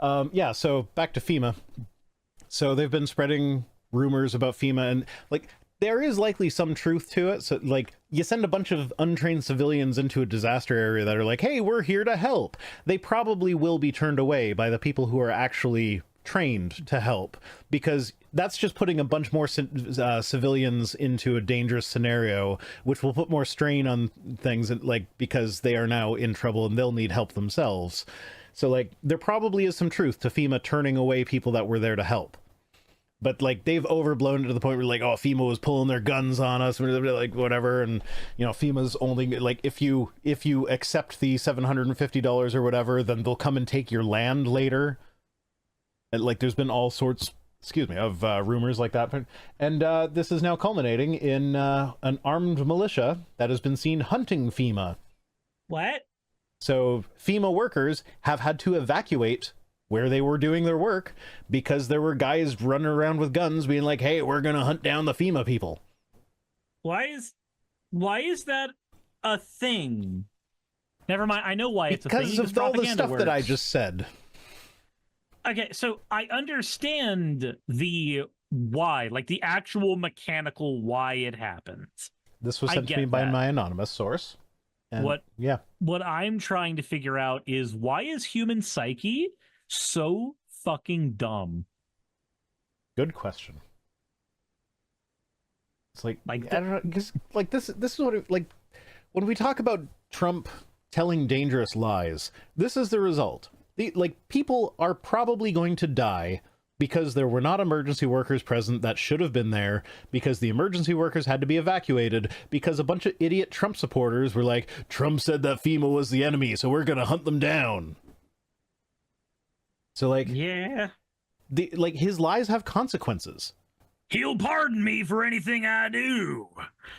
Yeah, so back to FEMA. So they've been spreading rumors about FEMA, and like there is likely some truth to it. So like you send a bunch of untrained civilians into a disaster area that are like, hey, we're here to help. They probably will be turned away by the people who are actually trained to help, because that's just putting a bunch more civilians into a dangerous scenario, which will put more strain on things, like because they are now in trouble and they'll need help themselves. So like there probably is some truth to FEMA turning away people that were there to help. But like they've overblown it to the point where like, oh, FEMA was pulling their guns on us, like whatever, and you know, FEMA's only like if you accept the $750 or whatever, then they'll come and take your land later. And like there's been all sorts, of rumors like that, and this is now culminating in an armed militia that has been seen hunting FEMA. What? So FEMA workers have had to evacuate where they were doing their work because there were guys running around with guns being like, hey, we're gonna hunt down the FEMA people. Why is that a thing? Never mind, I know why it's a thing. Because of all the stuff that I just said. Okay, so I understand the why, like the actual mechanical why it happens. This was sent to me by my anonymous source. And what I'm trying to figure out is, why is human psyche so fucking dumb? Good question. It's like I don't know, because like this is what it, like when we talk about Trump telling dangerous lies, this is the result. People are probably going to die because there were not emergency workers present that should have been there, because the emergency workers had to be evacuated, because a bunch of idiot Trump supporters were like, Trump said that FEMA was the enemy, so we're gonna hunt them down. So like, yeah, his lies have consequences. He'll pardon me for anything I do,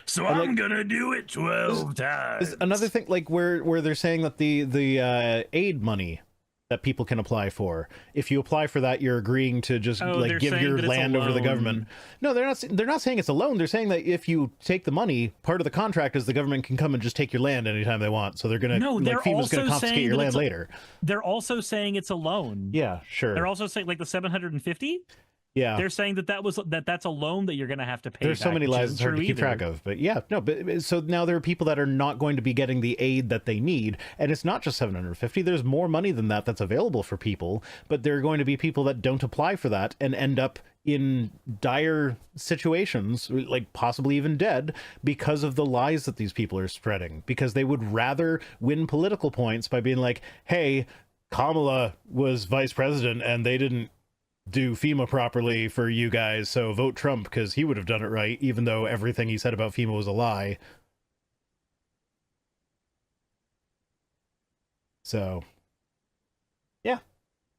so I'm gonna do it 12 times. Another thing, like where they're saying that the aid money that people can apply for, if you apply for that, you're agreeing to just give your land over to the government. No, they're not saying it's a loan. They're saying that if you take the money, part of the contract is the government can come and just take your land anytime they want. So they're gonna FEMA's gonna confiscate your land later. They're also saying it's a loan. Yeah, sure. They're also saying like the 750. Yeah, they're saying that's a loan that you're going to have to pay. There's so many lies it's hard to keep track of, but yeah, no. But so now there are people that are not going to be getting the aid that they need, and it's not just 750. There's more money than that that's available for people, but there are going to be people that don't apply for that and end up in dire situations, like possibly even dead, because of the lies that these people are spreading. Because they would rather win political points by being like, "Hey, Kamala was vice president, and they didn't do FEMA properly for you guys, so vote Trump because he would have done it right, even though everything he said about FEMA was a lie." So yeah,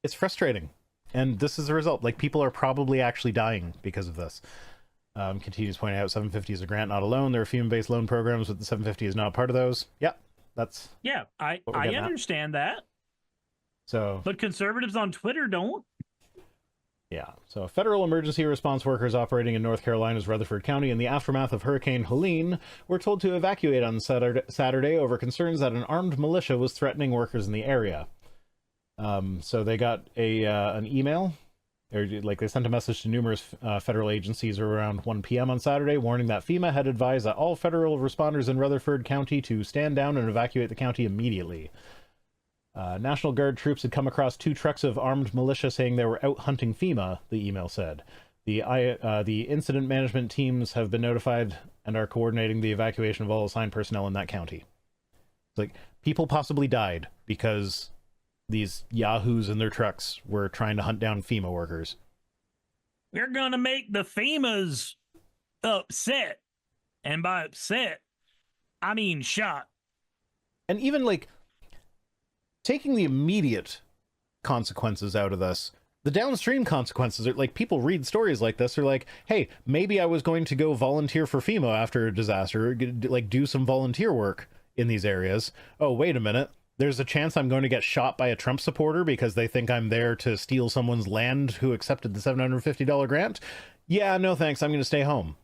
it's frustrating, and this is the result. Like, people are probably actually dying because of this. Continues pointing out 750 is a grant, not a loan. There are FEMA-based loan programs, but the 750 is not part of those. Yeah, that's I understand that. So, but conservatives on Twitter don't. Yeah, so federal emergency response workers operating in North Carolina's Rutherford County in the aftermath of Hurricane Helene were told to evacuate on Saturday over concerns that an armed militia was threatening workers in the area. So they got an email, or like they sent a message to numerous federal agencies around 1 p.m. on Saturday, warning that FEMA had advised that all federal responders in Rutherford County to stand down and evacuate the county immediately. National Guard troops had come across 2 trucks of armed militia saying they were out hunting FEMA, the email said. The incident management teams have been notified and are coordinating the evacuation of all assigned personnel in that county. It's like, people possibly died because these yahoos in their trucks were trying to hunt down FEMA workers. We're gonna make the FEMAs upset. And by upset, I mean shot. And even like, taking the immediate consequences out of this, the downstream consequences are like, people read stories like this, are like, hey, maybe I was going to go volunteer for FEMA after a disaster, like do some volunteer work in these areas. Oh, wait a minute. There's a chance I'm going to get shot by a Trump supporter because they think I'm there to steal someone's land who accepted the $750 grant. Yeah, no thanks. I'm going to stay home.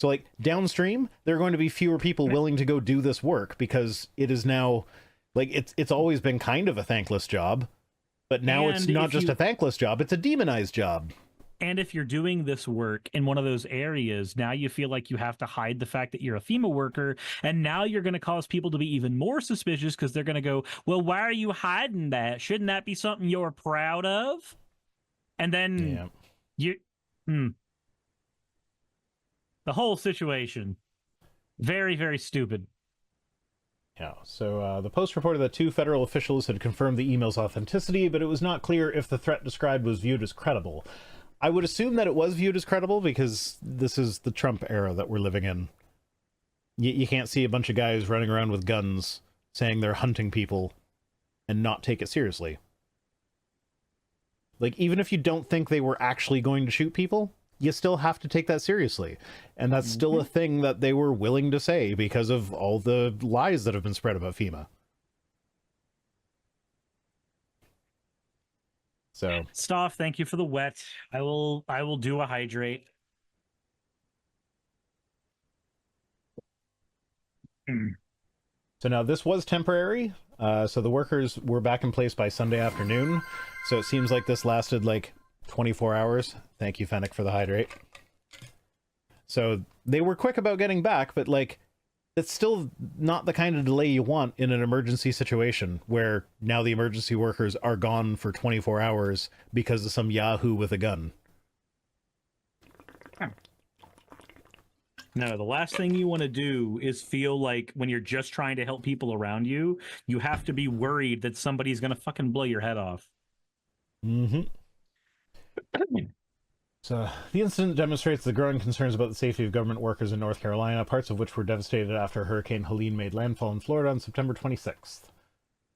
So like, downstream, there are going to be fewer people willing to go do this work because it is now, like, it's always been kind of a thankless job. But now it's not just a thankless job, it's a demonized job. And if you're doing this work in one of those areas, now you feel like you have to hide the fact that you're a FEMA worker. And now you're going to cause people to be even more suspicious because they're going to go, well, why are you hiding that? Shouldn't that be something you're proud of? And then the whole situation, very, very stupid. Yeah, so the Post reported that 2 federal officials had confirmed the email's authenticity, but it was not clear if the threat described was viewed as credible. I would assume that it was viewed as credible because this is the Trump era that we're living in. You can't see a bunch of guys running around with guns saying they're hunting people and not take it seriously. Like, even if you don't think they were actually going to shoot people, you still have to take that seriously. And that's still a thing that they were willing to say because of all the lies that have been spread about FEMA. So, Stoff, thank you for the wet. I will do a hydrate. So now this was temporary. So the workers were back in place by Sunday afternoon. So it seems like this lasted like 24 hours. Thank you, Fennec, for the hydrate. So they were quick about getting back, but like, it's still not the kind of delay you want in an emergency situation where now the emergency workers are gone for 24 hours because of some yahoo with a gun. No, the last thing you want to do is feel like when you're just trying to help people around you, you have to be worried that somebody's going to fucking blow your head off. Mm-hmm. So, the incident demonstrates the growing concerns about the safety of government workers in North Carolina, parts of which were devastated after Hurricane Helene made landfall in Florida on September 26th.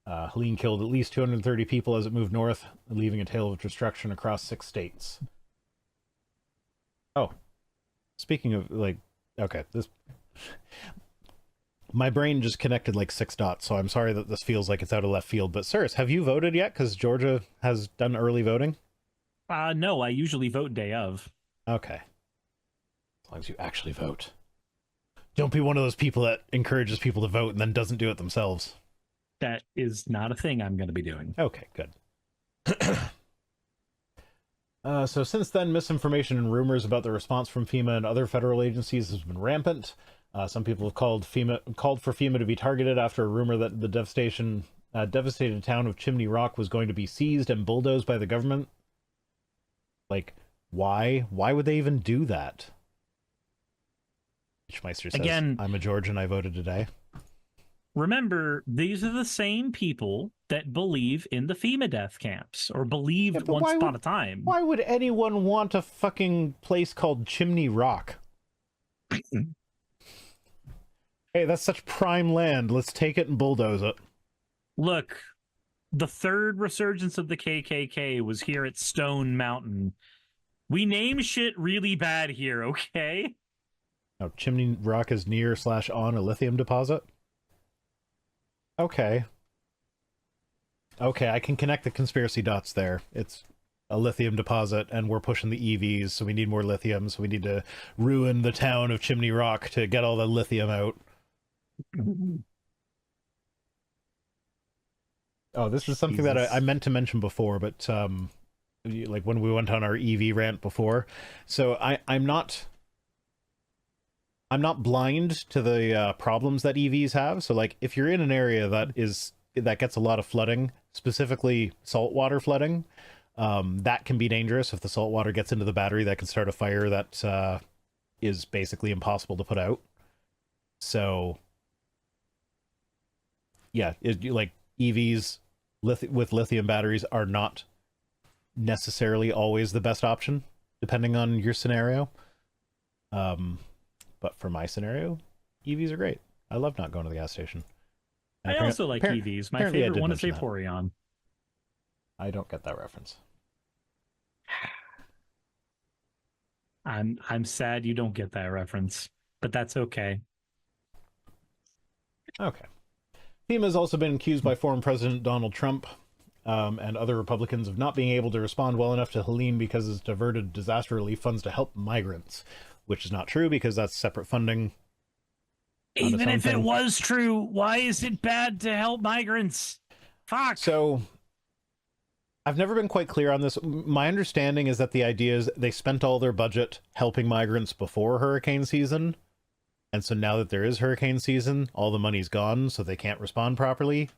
Helene killed at least 230 people as it moved north, leaving a tail of destruction across 6 states. Oh, speaking of, like, okay, this... My brain just connected like 6 dots, so I'm sorry that this feels like it's out of left field, but Suris, have you voted yet? Because Georgia has done early voting? No, I usually vote day of. Okay. As long as you actually vote. Don't be one of those people that encourages people to vote and then doesn't do it themselves. That is not a thing I'm going to be doing. Okay, good. So since then, misinformation and rumors about the response from FEMA and other federal agencies has been rampant. Some people have called for FEMA to be targeted after a rumor that the devastated town of Chimney Rock was going to be seized and bulldozed by the government. Like, why? Why would they even do that? Schmeister says, again, I'm a Georgian, I voted today. Remember, these are the same people that believe in the FEMA death camps, or believed once upon a time. Why would anyone want a fucking place called Chimney Rock? Hey, that's such prime land. Let's take it and bulldoze it. Look, the third resurgence of the KKK was here at Stone Mountain. We name shit really bad here, okay? Oh, Chimney Rock is near/on a lithium deposit? Okay. Okay, I can connect the conspiracy dots there. It's a lithium deposit, and we're pushing the EVs, so we need more lithium, so we need to ruin the town of Chimney Rock to get all the lithium out. Oh, this is something that I meant to mention before, but like when we went on our EV rant before. So I'm not blind to the problems that EVs have. So like if you're in an area that gets a lot of flooding, specifically saltwater flooding, that can be dangerous. If the saltwater gets into the battery, that can start a fire that is basically impossible to put out. So yeah, like EVs with lithium batteries are not necessarily always the best option, depending on your scenario. But for my scenario, EVs are great. I love not going to the gas station. And I also like EVs. My favorite one is Vaporeon. I don't get that reference. I'm sad you don't get that reference, but that's okay. Okay. FEMA has also been accused by former President Donald Trump and other Republicans of not being able to respond well enough to Helene because it's diverted disaster relief funds to help migrants, which is not true because that's separate funding. Even if it was true, why is it bad to help migrants? Fuck. So I've never been quite clear on this. My understanding is that the idea is they spent all their budget helping migrants before hurricane season. And so now that there is hurricane season, all the money's gone, so they can't respond properly,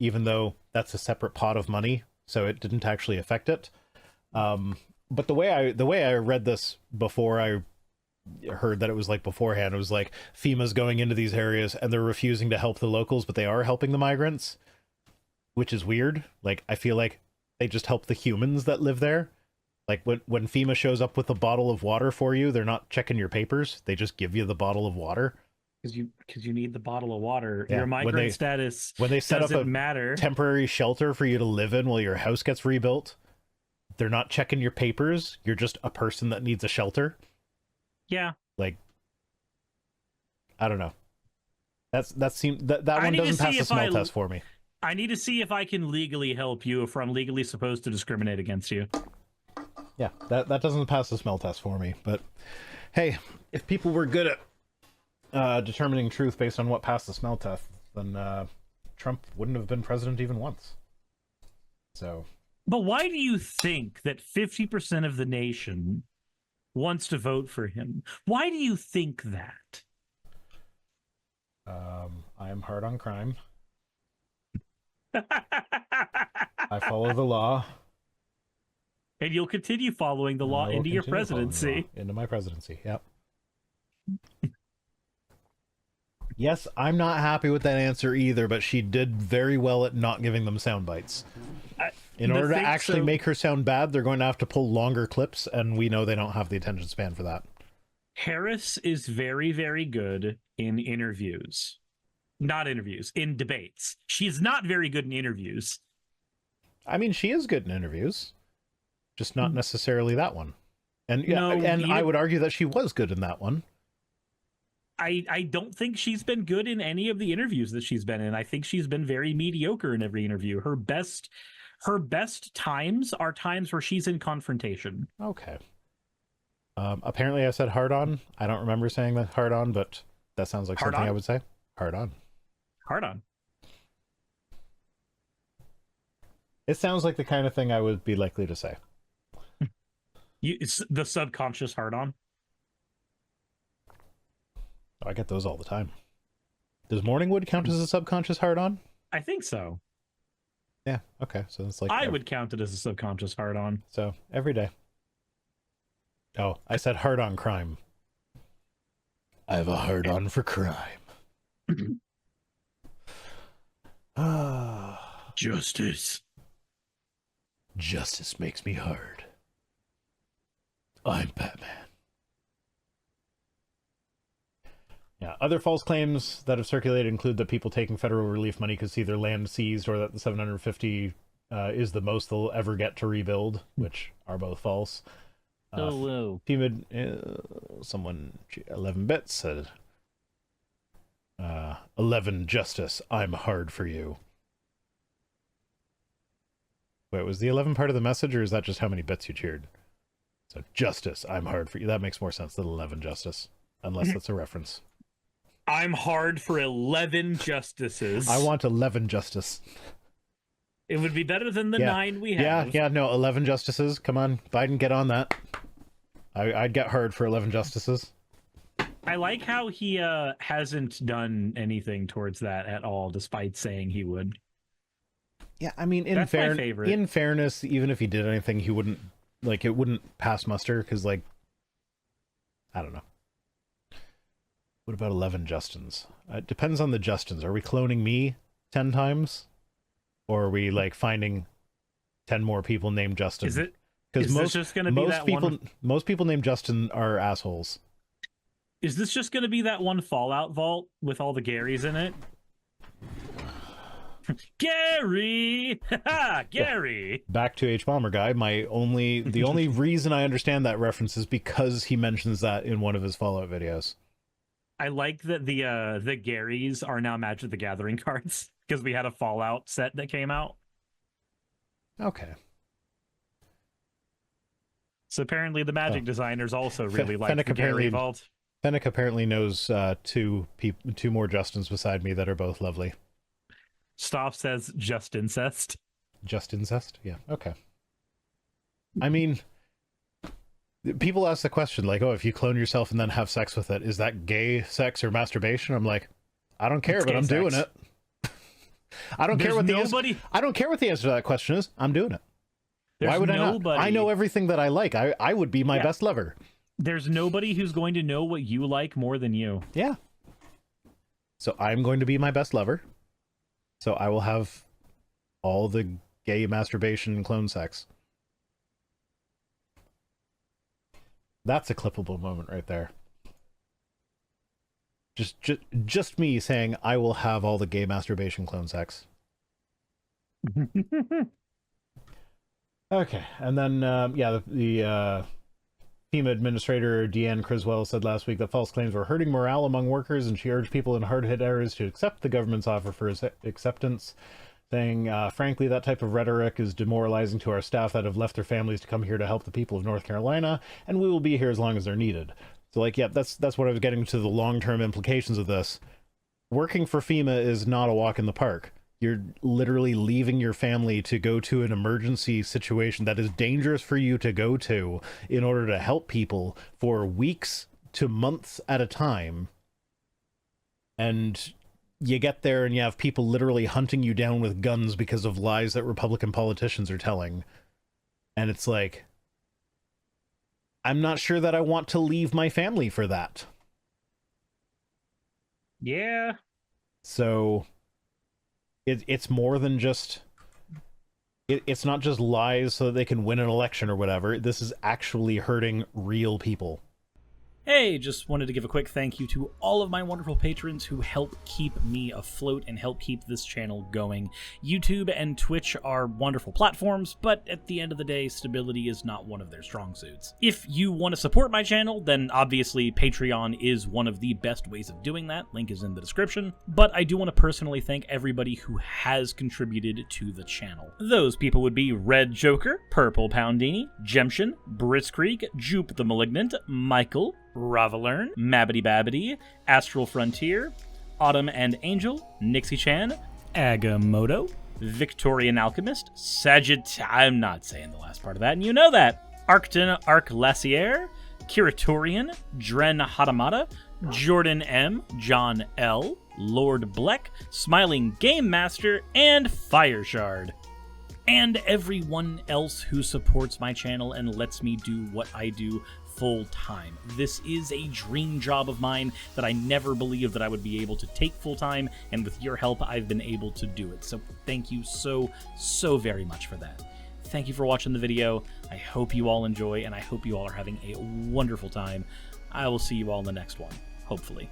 even though that's a separate pot of money, so it didn't actually affect it. But the way I read this before I heard that it was like beforehand, it was like FEMA's going into these areas and they're refusing to help the locals, but they are helping the migrants, which is weird. Like, I feel like they just help the humans that live there. Like when FEMA shows up with a bottle of water for you, they're not checking your papers. They just give you the bottle of water. Because you need the bottle of water. Yeah, Your migrant status when they set up a matter. temporary shelter for you to live in while your house gets rebuilt, they're not checking your papers. You're just a person that needs a shelter. Yeah. Like, I don't know. That one doesn't pass the smell test for me. I need to see if I can legally help you if I'm legally supposed to discriminate against you. Yeah, that doesn't pass the smell test for me. But hey, if people were good at determining truth based on what passed the smell test, then Trump wouldn't have been president even once. So. But why do you think that 50% of the nation wants to vote for him? Why do you think that? I am hard on crime. I follow the law. And you'll continue following the law into your presidency. Into my presidency, yep. Yes, I'm not happy with that answer either, but she did very well at not giving them sound bites. In order to actually make her sound bad, they're going to have to pull longer clips, and we know they don't have the attention span for that. Harris is very, very good in interviews. Not interviews, in debates. She's not very good in interviews. I mean, she is good in interviews. Just not necessarily that one. And yeah, and I would argue that she was good in that one. I don't think she's been good in any of the interviews that she's been in. I think she's been very mediocre in every interview. Her best times are times where she's in confrontation. Okay. Apparently I said hard on. I don't remember saying that hard on, but that sounds like something I would say. Hard on. Hard on. It sounds like the kind of thing I would be likely to say. It's the subconscious hard on. I get those all the time. Does Morningwood count as a subconscious hard on? I think so. Yeah, okay. So it's like I would count it as a subconscious hard on. So every day. Oh, I said hard on crime. I have a hard on for crime. Justice. Justice makes me hard. I'm Batman. Yeah, other false claims that have circulated include that people taking federal relief money could see their land seized, or that the 750 is the most they'll ever get to rebuild, which are both false. Hello. Someone 11 bits said 11 justice, I'm hard for you. Wait, was the 11 part of the message, or is that just how many bits you cheered? So justice, I'm hard for you. That makes more sense than 11 justice, unless that's a reference. I'm hard for 11 justices. I want 11 justice. It would be better than the 9 we have. Yeah, no, 11 justices. Come on, Biden, get on that. I'd get hard for 11 justices. I like how he hasn't done anything towards that at all, despite saying he would. Yeah, I mean, in fairness, even if he did anything, he wouldn't, like, it wouldn't pass muster, because, like, I don't know. What about 11 Justins? It depends on the Justins. Are we cloning me 10 times? Or are we, like, finding 10 more people named Justin? Is it? Because most people named Justin are assholes. Is this just going to be that one Fallout vault with all the Garys in it? Gary! Gary! Back to H-Bomber Guy. The only reason I understand that reference is because he mentions that in one of his Fallout videos. I like that the Garys are now Magic the Gathering cards, because we had a Fallout set that came out. Okay. So apparently the Magic designers also really like the Gary vault. Fennec apparently knows two more Justins beside me that are both lovely. Stoff says just incest. Just incest? Yeah, okay. I mean, people ask the question, like, oh, if you clone yourself and then have sex with it, is that gay sex or masturbation? I'm like, I don't care, but I'm doing it. I don't care what the answer to that question is. I'm doing it. Why would I not? I know everything that I like. I would be my best lover. There's nobody who's going to know what you like more than you. Yeah. So I'm going to be my best lover. So I will have all the gay masturbation and clone sex. That's a clippable moment right there. Just me saying I will have all the gay masturbation clone sex. Okay, and then the FEMA administrator Deanne Criswell said last week that false claims were hurting morale among workers, and she urged people in hard-hit areas to accept the government's offer for acceptance, saying, frankly, that type of rhetoric is demoralizing to our staff that have left their families to come here to help the people of North Carolina, and we will be here as long as they're needed. So, like, yeah, that's what I was getting to, the long-term implications of this. Working for FEMA is not a walk in the park. You're literally leaving your family to go to an emergency situation that is dangerous for you to go to in order to help people for weeks to months at a time. And you get there and you have people literally hunting you down with guns because of lies that Republican politicians are telling. And it's like, I'm not sure that I want to leave my family for that. Yeah. So it's more than just... It's not just lies so that they can win an election or whatever. This is actually hurting real people. Hey, just wanted to give a quick thank you to all of my wonderful patrons who help keep me afloat and help keep this channel going. YouTube and Twitch are wonderful platforms, but at the end of the day, stability is not one of their strong suits. If you want to support my channel, then obviously Patreon is one of the best ways of doing that. Link is in the description. But I do want to personally thank everybody who has contributed to the channel. Those people would be Red Joker, Purple Poundini, Jemshin, Britzkrieg, Jupe the Malignant, Michael, Ravalern, Mabbity Babbity, Astral Frontier, Autumn and Angel, Nixie Chan, Agamotto, Victorian Alchemist, I'm not saying the last part of that, and you know that, Arcton Arclacier, Kiratorian, Dren Hadamata, Jordan M, John L, Lord Bleck, Smiling Game Master, and Fireshard. And everyone else who supports my channel and lets me do what I do full time. This is a dream job of mine that I never believed that I would be able to take full time, and with your help, I've been able to do it. So thank you so very much for that. Thank you for watching the video. I hope you all enjoy, and I hope you all are having a wonderful time. I will see you all in the next one, hopefully.